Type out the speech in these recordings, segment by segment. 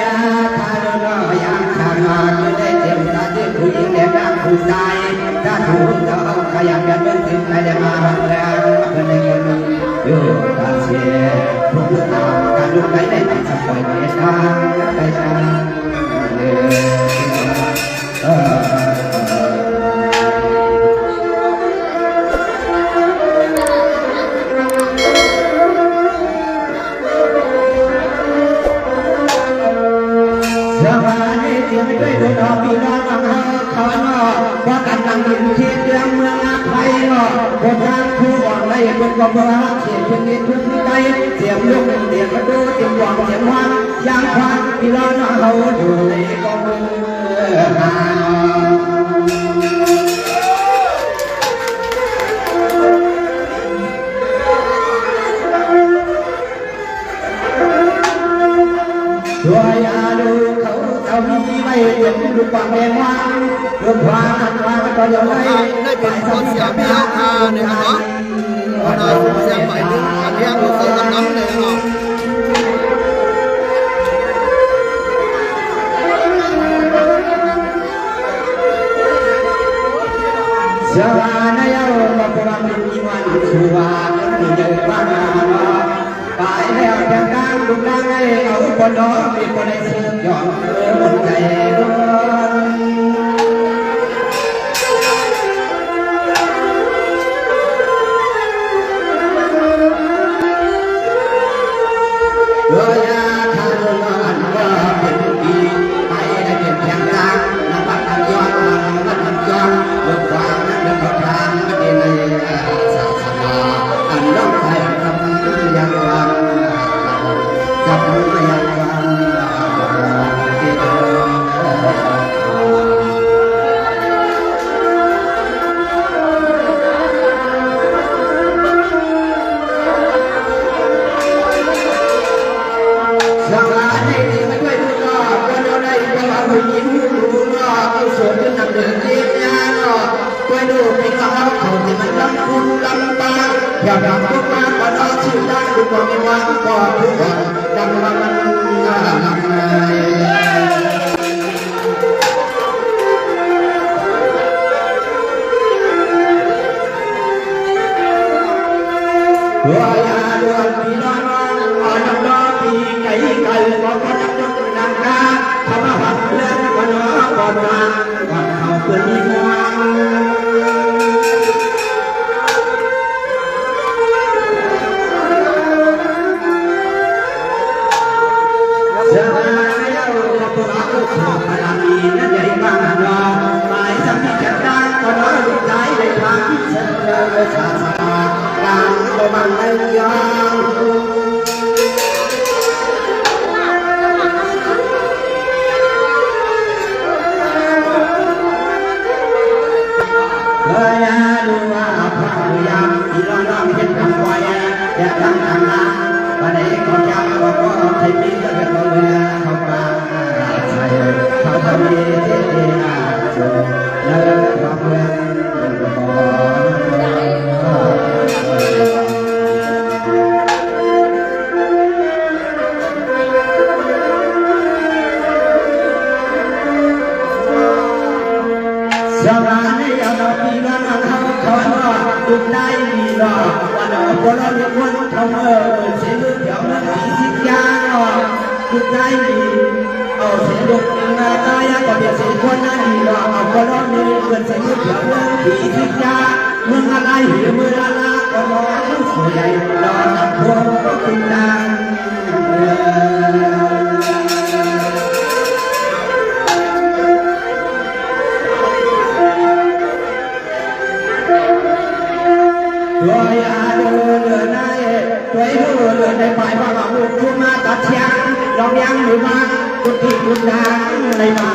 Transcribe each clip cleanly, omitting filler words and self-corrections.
ยาทารุณยาชามาคือได้เตรียมตาที่ผู้หญิงเด็กนักผู้ชายถ้าถูกจะเอาขยันกันเป็นสิ่งใดมาหักแรงเป็นเงินอยู่ตาเสียผู้ตามการลุกไหลได้ตัดสักวันเดียวทางใจฉันด้วยดอกปีน้องอังเฮขอนอว่ากันนั่งยินเทียนเรื่องเมืองอาไทยนอบททางผู้บอกได้เป็นกบฏเสียงเพียงนิดเพียงใจเสียงลูกเสียงกระดูเสียงหวังเสียงหวานยางควันปีน้องอังเฮอยู่ในกองมือหานตัวยาดูเขาเอามีไม่เห็นดูความแรงว่างดูความอันว่างก็ยังไม่ได้เป็นคนเสียเบี้ยเนี่ยเนาะได้เสียงใหม่นึงอันนี้รู้สึกกันน้ำเลยเนาะเสียว่าในอารมณ์กับความมีวันสุวรรณที่เดินมาไปแล้วแข่งกันลุกนั่งให้เอาคนน้องมีคนได้ซื้อยอมหมดใจร้อนตัวยาทารุณอันว่าเป็นปีไปได้เป็นแข่งกันนับบัตรย้อนนับบัตรย้อนเบิกความนับเบิกทางไม่ได้ในศาสนาอันน้องใจทำยังวันจับมือยังวันที่เดิมสังฆาในที่ไม่ค่อยรู้ก็คนเราได้ก็ว่าผู้หญิงรู้ก็ผู้สวนนั่งเดินเรียนงานก็ช่วยดูเป็นเขาเขาที่มันลำพูนลำปางอย่าดังพวกมาก็รอชื่อได้ดูก็ไม่ว่าก็ทุกคนดังว่ามันลำเลยตัวยาดวนปีน้องอ่อนน้องปีไก่ไก่บอกว่านักยกนางกาทำมาหักเล่นวันน้องก่อนมาก่อนเขาเพื่อนมีมองเสียงอะไรเอาตัวเราถูกพลังมีนั่นใหญ่บ้างรอหมายสำนึกจัดการก่อนน้องลูกชายได้ทางเสนอศาสนาการก็มันไม่ยอมเฮ้ยดูว่าพระพยามที่เราน้องเห็นทำไว้อย่าทำทำนะวันนี้ก็ยามก็ก็ใช้ปีก็จะต้องเรือเขาปาใส่เขาทำดีที่ดีนะจุดเลิกความเรื่องก็สวรรค์ยามปีนั้นเขาขอดุได้ดีหรอวันนั้นคนเราเป็นคนทำเสียลูกเดียวนั้นมีสิทธิ์ยาหรอดุได้ดีเอาเสียลูกนาตายก็เป็นเสียคนนั้นดีหรอเอาคนเราเนี่ยเป็นเสียลูกเดียวนั้นมีสิทธิ์ยาเมื่ออะไรเมื่ออะไรก็มองสวยรอนับพวงก็คุณดังตัวยาดูเลือในตัวดูเลือในปลายว่าบุกขึ้นมาตัดเชียงลองยังหรือมากุฏิกุฏดังในมา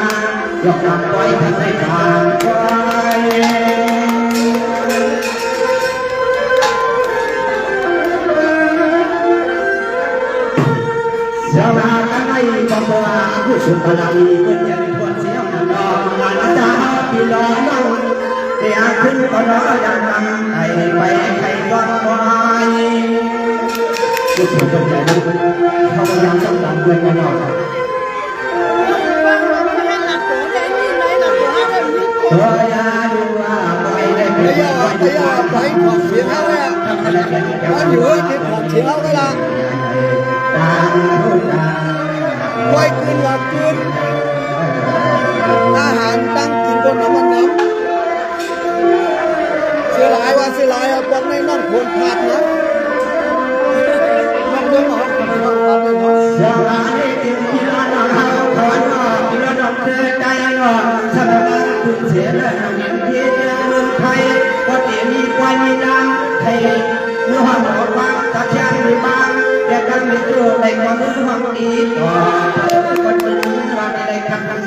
ยกนำไว้ทางในทางไว้เสียมากันในกองบัวผู้สุภาพดีเป็นยังทวนเสียงนอนงานอาจารย์พี่น้องเดี๋ยวขึ้นก็น้อยยังนำไอ้ไปไข่ก้อนควายผู้สุภาพดีเขาพยายามต้องดันด้วยกันหน่อย bây giờ phải học chuyện áo đấy có giữa cái học chuyện áo đó là quay cương là cươngอาหารตั้งกินบนน้ำมันน้ำเสียหลายว่าเสียหลายพวกในนั่นควรขาดนะมันเรื่องของคนในนั่นขาดเลยเนาะ Selamat tinggal kawan bila doktor daya sebab kuncinya yang dia menghai pada ni wanita hai nuham orang tak yang memang dia kan itu dari kamu nuham itu pada nuham dari kamu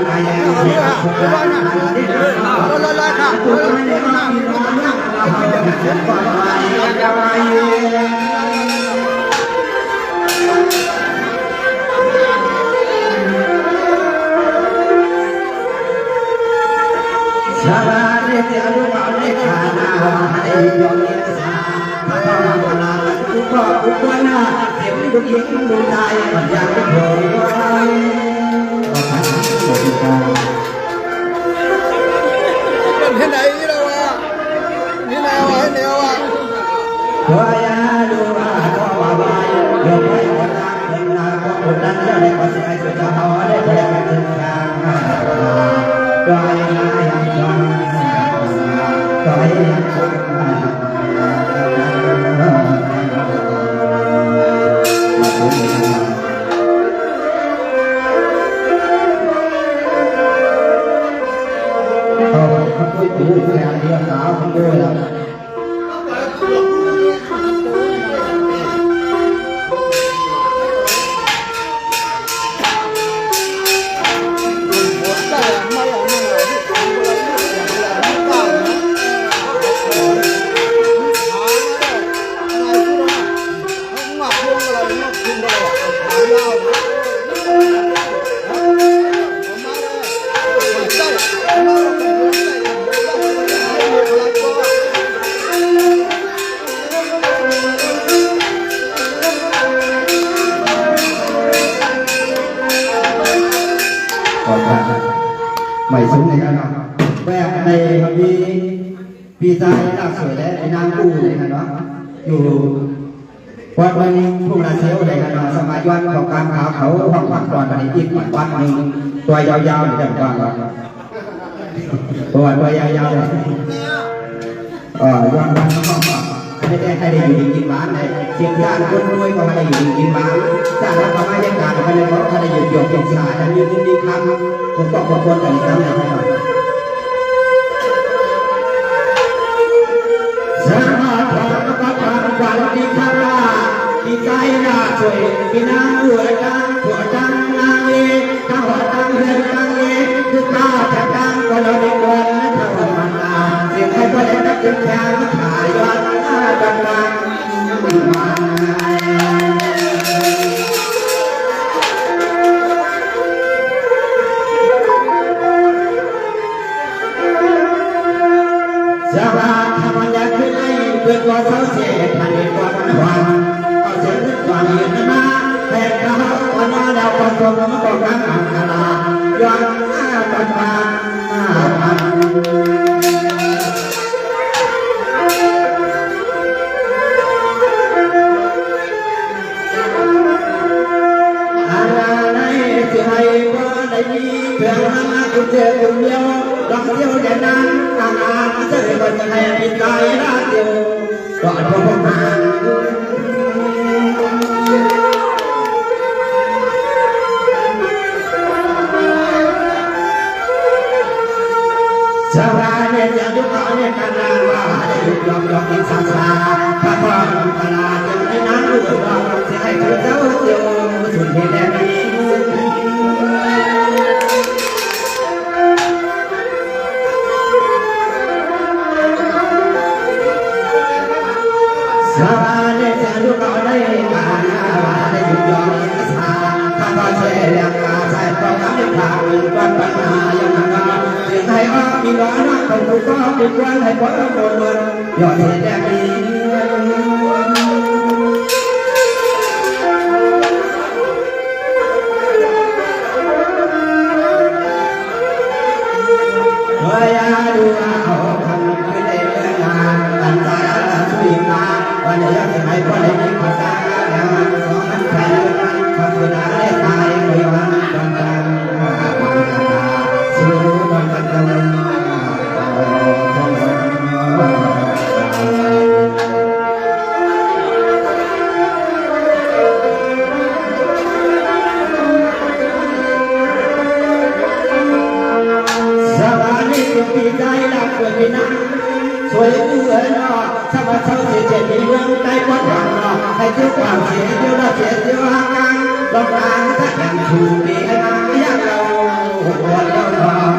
Hãy subscribe cho kênh Ghiền Mì Gõ để không bỏ Thế này như đâu à? Như nào à? Thế nào à? mày sống này cái nào vẽ này vì sao là sửa đấy cái nam u này là đó dù quan bên phùng là xéo đây là nóสมัยย้อนของการขาวเขาห้องพักก่อนในอีกวันหนึ่งตัวยาวๆนี่จะกว้างตัวยาวๆเลยย้อนวันห้องพักไม่ได้ให้ได้อยู่ดีกินหวานเลยเสียงยานคนรวยก็ไม่ได้อยู่ดีกินหวานจ้างแล้วก็ไม่ได้การไม่ได้เพราะเขาได้อยู่หยกหยกสายแต่ยืนดีคำผมก็คนกันอีกครั้งหนึ่งให้หน่อยสมาธิกับการวันดีคำละดีใจละช่วยพี่น้ำหัวจังนางเอ๋ข้าวตังเรือนตังเอ๋คือข้าแท้ตังก็เราได้เงินข้าวมันนาเสียงให้ประเด็นนักศึกษาขายยอดดังดังสบายทำมันยากขึ้นเลยเพื่อก่อเสาเสียทันเองก่อนวันเอาเสียงขึ้นก่อนยืนมาแต่เขาวันนั้นเราคนชมมันก็กำลังลาย้อนกันมาเพื่อมาคุณเจอคุณเดียวลองเที่ยวแดนนั้นต่างอาเจอก็จะให้ปิดใจรักเดียวก่อนพบมาชาวบ้านเนี่ยจะยุคเขาเนี่ยกันนานว่าได้ยุคยอมกินสาสาถ้าความตลาดยังไม่นานรู้ว่าจะให้คุณเจ้าเดียวสุดที่แดนนี้ สวาเนจารุกเอาได้กาณาวาได้ยุยอมิสาข้าพเจ้าเรียกอาใจเพราะการผ่านวันปัญหาอย่างนั้นจึงให้ออกมีร้อนรักของผู้ก็มีวันให้พ้นหมดวันยอดเสียแดงดีเฮ้ยดูเอาคำไม่ได้เรื่องงานตั้งใจช่วยมาวันนี้ยังให้พ่อได้ยินภาษาอย่างนั้นสองนั้นใครคำสุดาได้ตายไม่วันวันจันทร์สู้วันจันทร์ปีใจหลักเกิดที่นั่งสวยเอื้อนอถ้ามาเช่าเสียเจ็บมีเรื่องใจกว้างหนอให้เจ้าความเสียเจ้าละเสียเจ้าห่างกันลองการถ้าอย่างถูกมีให้มาอย่างเราหัวเจ้าทอง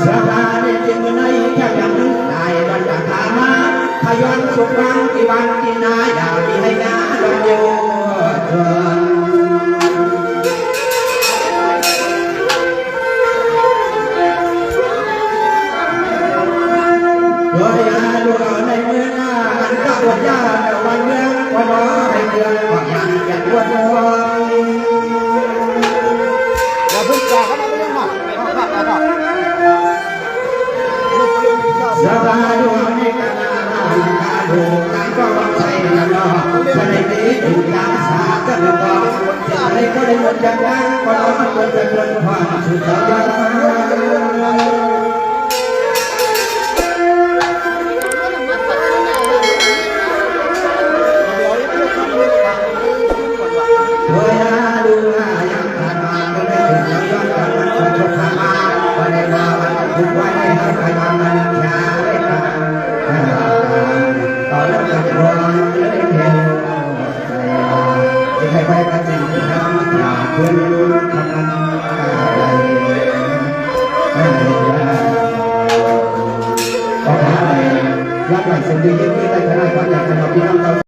สบายในจิตมันในแค่อย่างนึกได้วันจากขามาขย้อนสุขวังที่วันที่นาอยากมีให้งานลงโยธโดยอาดูเอาในเมืองอันก็ปวดยาแต่วันเมืองพอน้อให้เดือนก็ยังอยากปวดหัวอย่าเพิ่งจ่ายเขาไม่ต้องมาสบายดูเอาในการการดูการก็วังใจกันเนาะภายในนี้ถูกยามสาก็ไม่พอจะอะไรก็ได้หมดจากนั้นพอน้อมันควรจะควรผ่านสุดยอดเวลาดูยังผ่านมาก็ได้ถึงย้อนกันมันคงจะผ่านมาวันในมาวันทุกวันให้หาใครมามันยาได้ตาตอนนั้นกับร้อนเลยเพียงจะให้ไปกันจริงน้ำตาเพื่อนทำมันอะไรก็ขอให้รับหลักสิ่งดีๆได้ขนาดว่าอยากจะมาพี่น้องเรา